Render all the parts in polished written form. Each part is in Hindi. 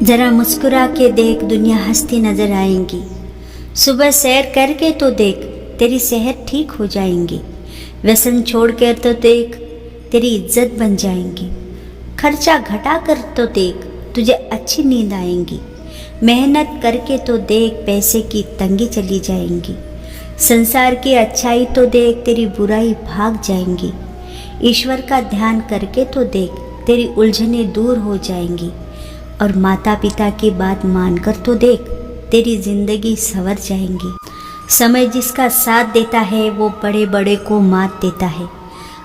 जरा मुस्कुरा के देख, दुनिया हंसती नजर आएंगी। सुबह सैर करके तो देख, तेरी सेहत ठीक हो जाएंगी। व्यसन छोड़ कर तो देख, तेरी इज्जत बन जाएंगी। खर्चा घटा कर तो देख, तुझे अच्छी नींद आएंगी। मेहनत करके तो देख, पैसे की तंगी चली जाएंगी। संसार की अच्छाई तो देख, तेरी बुराई भाग जाएंगी। ईश्वर का ध्यान करके तो देख, तेरी उलझनें दूर हो जाएंगी। और माता पिता की बात मानकर तो देख, तेरी जिंदगी संवर जाएंगी। समय जिसका साथ देता है वो बड़े बड़े को मात देता है।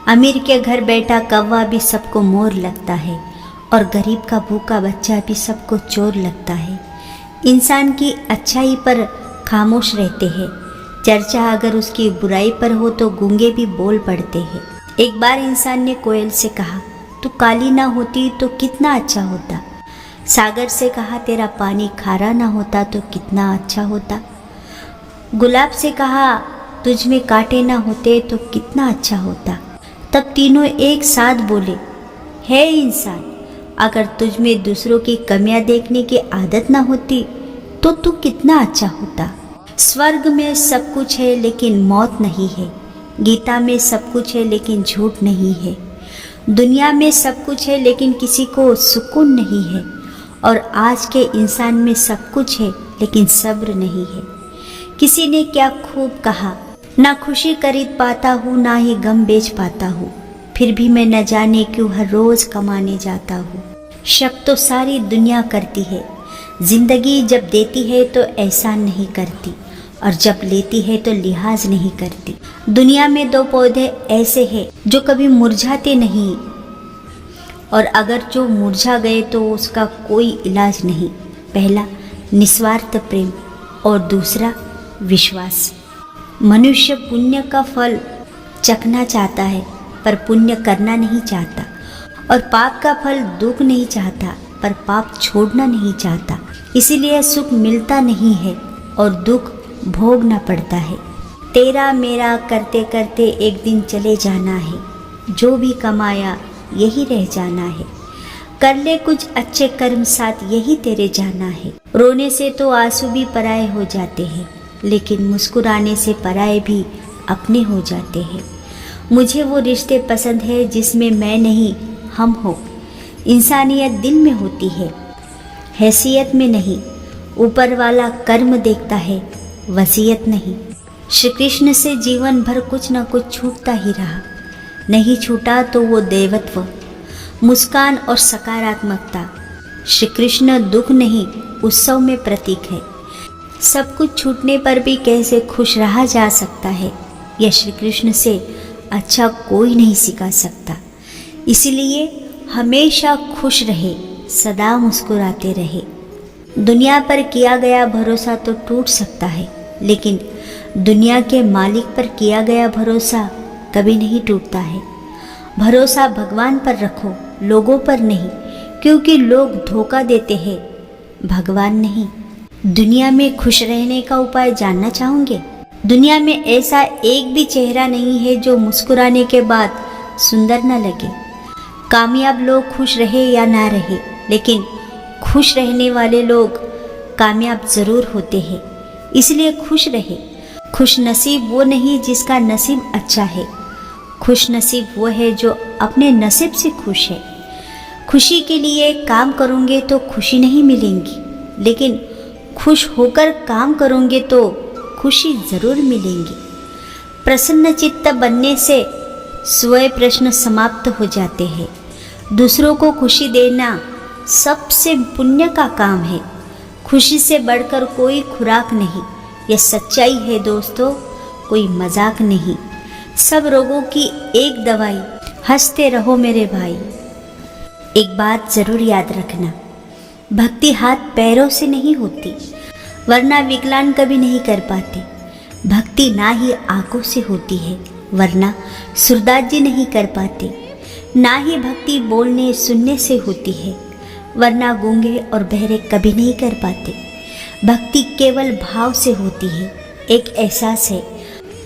अमीर के घर बैठा कौवा भी सबको मोर लगता है, और गरीब का भूखा बच्चा भी सबको चोर लगता है। इंसान की अच्छाई पर खामोश रहते हैं, चर्चा अगर उसकी बुराई पर हो तो गूंगे भी बोल पड़ते हैं। एक बार इंसान ने कोयल से कहा, तू काली ना होती तो कितना अच्छा होता। सागर से कहा, तेरा पानी खारा ना होता तो कितना अच्छा होता। गुलाब से कहा, तुझ में कांटे ना होते तो कितना अच्छा होता। तब तीनों एक साथ बोले, हे इंसान, अगर तुझ में दूसरों की कमियां देखने की आदत ना होती तो तू कितना अच्छा होता। स्वर्ग में सब कुछ है लेकिन मौत नहीं है। गीता में सब कुछ है लेकिन झूठ नहीं है। दुनिया में सब कुछ है लेकिन किसी को सुकून नहीं है। और आज के इंसान में सब कुछ है लेकिन सब्र नहीं है। किसी ने क्या खूब कहा, ना खुशी खरीद पाता हूँ ना ही गम बेच पाता हूँ, फिर भी मैं न जाने क्यों हर रोज कमाने जाता हूँ। शक तो सारी दुनिया करती है, जिंदगी जब देती है तो एहसान नहीं करती, और जब लेती है तो लिहाज नहीं करती। दुनिया में दो पौधे ऐसे हैं जो कभी मुरझाते नहीं, और अगर जो मुरझा गए तो उसका कोई इलाज नहीं। पहला निस्वार्थ प्रेम और दूसरा विश्वास। मनुष्य पुण्य का फल चखना चाहता है पर पुण्य करना नहीं चाहता, और पाप का फल दुख नहीं चाहता पर पाप छोड़ना नहीं चाहता। इसीलिए सुख मिलता नहीं है और दुख भोगना पड़ता है। तेरा मेरा करते करते एक दिन चले जाना है, जो भी कमाया यही रह जाना है। कर ले कुछ अच्छे कर्म, साथ यही तेरे जाना है। रोने से तो आंसू भी पराए हो जाते हैं, लेकिन मुस्कुराने से पराए भी अपने हो जाते हैं। मुझे वो रिश्ते पसंद है जिसमें मैं नहीं हम हो। इंसानियत दिल में होती है, हैसियत में नहीं। ऊपर वाला कर्म देखता है, वसीयत नहीं। श्री कृष्ण से जीवन भर कुछ न कुछ छूटता ही रहा। नहीं छूटा तो वो देवत्व, मुस्कान और सकारात्मकता। श्री कृष्ण दुख नहीं उत्सव में प्रतीक है। सब कुछ छूटने पर भी कैसे खुश रहा जा सकता है, यह श्री कृष्ण से अच्छा कोई नहीं सिखा सकता। इसलिए हमेशा खुश रहे, सदा मुस्कुराते रहे। दुनिया पर किया गया भरोसा तो टूट सकता है, लेकिन दुनिया के मालिक पर किया गया भरोसा कभी नहीं टूटता है। भरोसा भगवान पर रखो, लोगों पर नहीं, क्योंकि लोग धोखा देते हैं, भगवान नहीं। दुनिया में खुश रहने का उपाय जानना चाहोगे? दुनिया में ऐसा एक भी चेहरा नहीं है जो मुस्कुराने के बाद सुंदर न लगे। कामयाब लोग खुश रहे या ना रहे, लेकिन खुश रहने वाले लोग कामयाब ज़रूर होते हैं। इसलिए खुश रहे। खुश नसीब वो नहीं जिसका नसीब अच्छा है, खुश नसीब वो है जो अपने नसीब से खुश है। खुशी के लिए काम करोगे तो खुशी नहीं मिलेंगी, लेकिन खुश होकर काम करोगे तो खुशी ज़रूर मिलेंगी। प्रसन्न चित्त बनने से स्वयं प्रश्न समाप्त हो जाते हैं। दूसरों को खुशी देना सबसे पुण्य का काम है। खुशी से बढ़कर कोई खुराक नहीं, यह सच्चाई है दोस्तों, कोई मजाक नहीं। सब रोगों की एक दवाई, हंसते रहो मेरे भाई। एक बात ज़रूर याद रखना, भक्ति हाथ पैरों से नहीं होती, वरना विकलांग कभी नहीं कर पाते। भक्ति ना ही आंखों से होती है, वरना सूरदास जी नहीं कर पाते। ना ही भक्ति बोलने सुनने से होती है, वरना गूंगे और बहरे कभी नहीं कर पाते। भक्ति केवल भाव से होती है, एक एहसास है।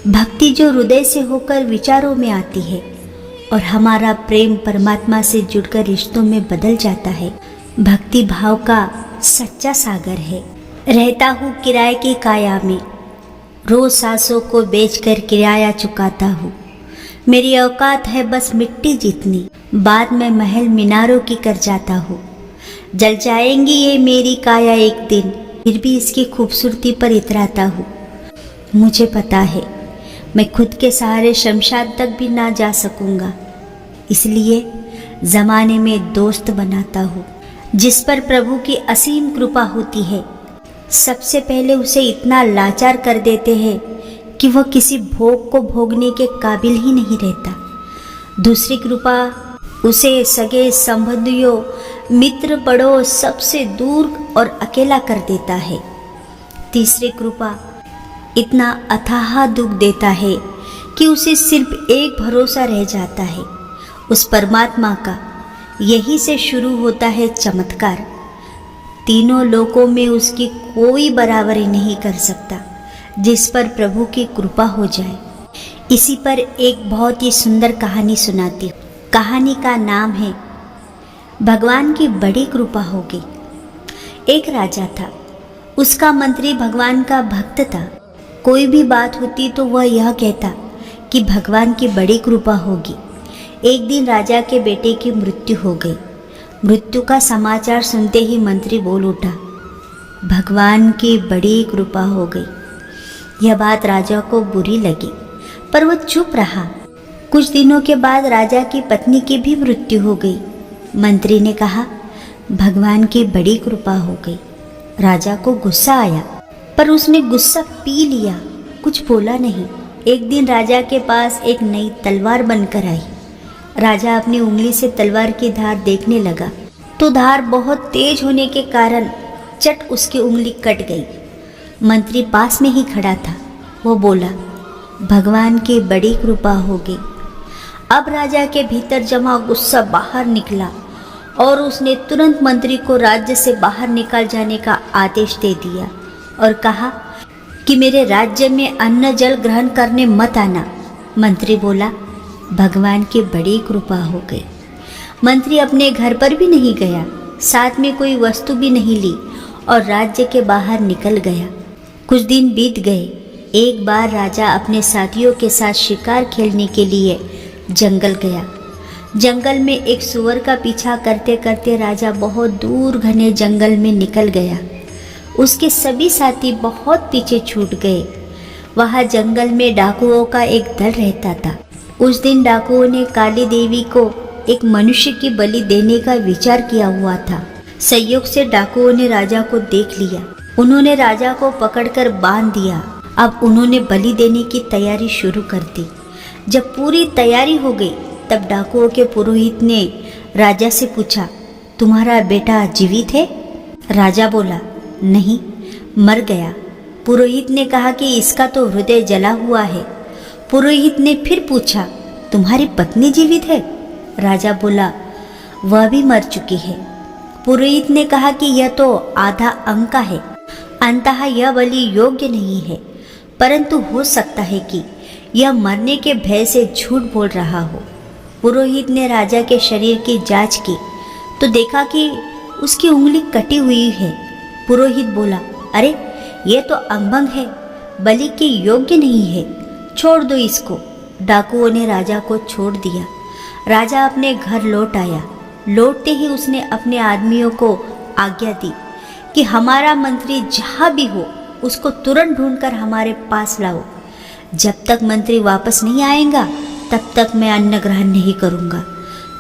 भक्ति जो हृदय से होकर विचारों में आती है, और हमारा प्रेम परमात्मा से जुड़कर रिश्तों में बदल जाता है। भक्ति भाव का सच्चा सागर है। रहता हूँ किराए की काया में, रोज सांसों को बेचकर किराया चुकाता हूँ। मेरी औकात है बस मिट्टी जितनी, बाद में महल मीनारों की कर जाता हूँ। जल जाएंगी ये मेरी काया एक दिन, फिर भी इसकी खूबसूरती पर इतराता हूँ। मुझे पता है मैं खुद के सहारे शमशान तक भी ना जा सकूँगा, इसलिए ज़माने में दोस्त बनाता हूँ जिस पर प्रभु की असीम कृपा होती है। सबसे पहले उसे इतना लाचार कर देते हैं कि वह किसी भोग को भोगने के काबिल ही नहीं रहता। दूसरी कृपा उसे सगे संबंधियों, मित्र पड़ोस सबसे दूर और अकेला कर देता है। तीसरी कृपा इतना अथाह दुख देता है कि उसे सिर्फ एक भरोसा रह जाता है, उस परमात्मा का। यही से शुरू होता है चमत्कार। तीनों लोकों में उसकी कोई बराबरी नहीं कर सकता जिस पर प्रभु की कृपा हो जाए। इसी पर एक बहुत ही सुंदर कहानी सुनाती हूँ। कहानी का नाम है भगवान की बड़ी कृपा होगी। एक राजा था, उसका मंत्री भगवान का भक्त था। कोई भी बात होती तो वह यह कहता कि भगवान की बड़ी कृपा होगी। एक दिन राजा के बेटे की मृत्यु हो गई। मृत्यु का समाचार सुनते ही मंत्री बोल उठा, भगवान की बड़ी कृपा हो गई। यह बात राजा को बुरी लगी, पर वह चुप रहा। कुछ दिनों के बाद राजा की पत्नी की भी मृत्यु हो गई। मंत्री ने कहा, भगवान की बड़ी कृपा हो गई। राजा को गुस्सा आया, पर उसने गुस्सा पी लिया, कुछ बोला नहीं। एक दिन राजा के पास एक नई तलवार बनकर आई। राजा अपनी उंगली से तलवार की धार देखने लगा तो धार बहुत तेज होने के कारण चट उसकी उंगली कट गई। मंत्री पास में ही खड़ा था। वो बोला, भगवान की बड़ी कृपा होगी। अब राजा के भीतर जमा गुस्सा बाहर निकला और उसने तुरंत मंत्री को राज्य से बाहर निकाल जाने का आदेश दे दिया और कहा कि मेरे राज्य में अन्न जल ग्रहण करने मत आना। मंत्री बोला, भगवान की बड़ी कृपा हो गई। मंत्री अपने घर पर भी नहीं गया, साथ में कोई वस्तु भी नहीं ली और राज्य के बाहर निकल गया। कुछ दिन बीत गए। एक बार राजा अपने साथियों के साथ शिकार खेलने के लिए जंगल गया। जंगल में एक सुअर का पीछा करते करते राजा बहुत दूर घने जंगल में निकल गया। उसके सभी साथी बहुत पीछे छूट गए। वहाँ जंगल में डाकुओं का एक दल रहता था। उस दिन डाकुओं ने काली देवी को एक मनुष्य की बलि देने का विचार किया हुआ था। संयोग से डाकुओं ने राजा को देख लिया। उन्होंने राजा को पकड़कर बांध दिया। अब उन्होंने बलि देने की तैयारी शुरू कर दी। जब पूरी तैयारी हो गई तब डाकुओं के पुरोहित ने राजा से पूछा, तुम्हारा बेटा जीवित है? राजा बोला, नहीं, मर गया। पुरोहित ने कहा कि इसका तो हृदय जला हुआ है। पुरोहित ने फिर पूछा, तुम्हारी पत्नी जीवित है? राजा बोला, वह भी मर चुकी है। पुरोहित ने कहा कि यह तो आधा अंग का है, अंततः यह बलि योग्य नहीं है, परंतु हो सकता है कि यह मरने के भय से झूठ बोल रहा हो। पुरोहित ने राजा के शरीर की जांच की तो देखा कि उसकी उंगली कटी हुई है। पुरोहित बोला, अरे ये तो अंगभंग है, बलि के योग्य नहीं है, छोड़ दो इसको। डाकुओं ने राजा को छोड़ दिया। राजा अपने घर लौट आया। लौटते ही उसने अपने आदमियों को आज्ञा दी कि हमारा मंत्री जहाँ भी हो उसको तुरंत ढूंढकर हमारे पास लाओ। जब तक मंत्री वापस नहीं आएगा तब तक मैं अन्न ग्रहण नहीं करूँगा।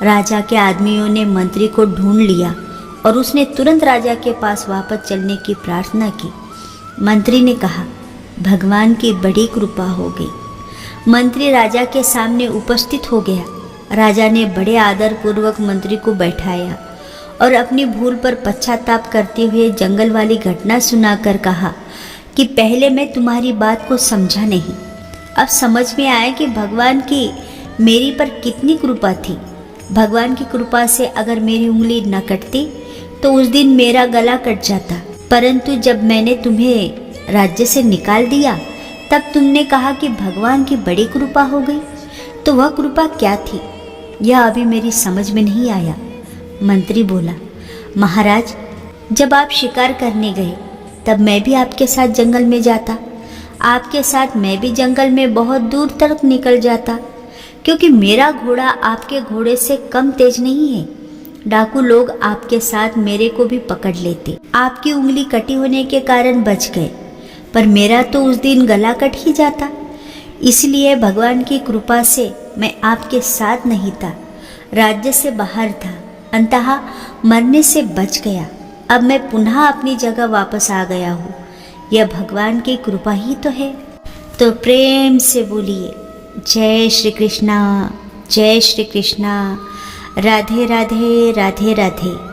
राजा के आदमियों ने मंत्री को ढूंढ लिया और उसने तुरंत राजा के पास वापस चलने की प्रार्थना की। मंत्री ने कहा, भगवान की बड़ी कृपा हो गई। मंत्री राजा के सामने उपस्थित हो गया। राजा ने बड़े आदर पूर्वक मंत्री को बैठाया और अपनी भूल पर पश्चाताप करते हुए जंगल वाली घटना सुनाकर कहा कि पहले मैं तुम्हारी बात को समझा नहीं, अब समझ में आया कि भगवान की मेरी पर कितनी कृपा थी। भगवान की कृपा से अगर मेरी उंगली न कटती तो उस दिन मेरा गला कट जाता, परंतु जब मैंने तुम्हें राज्य से निकाल दिया तब तुमने कहा कि भगवान की बड़ी कृपा हो गई। तो वह कृपा क्या थी, यह अभी मेरी समझ में नहीं आया। मंत्री बोला, महाराज, जब आप शिकार करने गए तब मैं भी आपके साथ जंगल में जाता, आपके साथ मैं भी जंगल में बहुत दूर तक निकल जाता, क्योंकि मेरा घोड़ा आपके घोड़े से कम तेज नहीं है। डाकू लोग आपके साथ मेरे को भी पकड़ लेते, आपकी उंगली कटी होने के कारण बच गए, पर मेरा तो उस दिन गला कट ही जाता। इसलिए भगवान की कृपा से मैं आपके साथ नहीं था, राज्य से बाहर था, अंततः मरने से बच गया। अब मैं पुनः अपनी जगह वापस आ गया हूँ, यह भगवान की कृपा ही तो है। तो प्रेम से बोलिए जय श्री कृष्णा, जय श्री कृष्णा, राधे राधे, राधे राधे।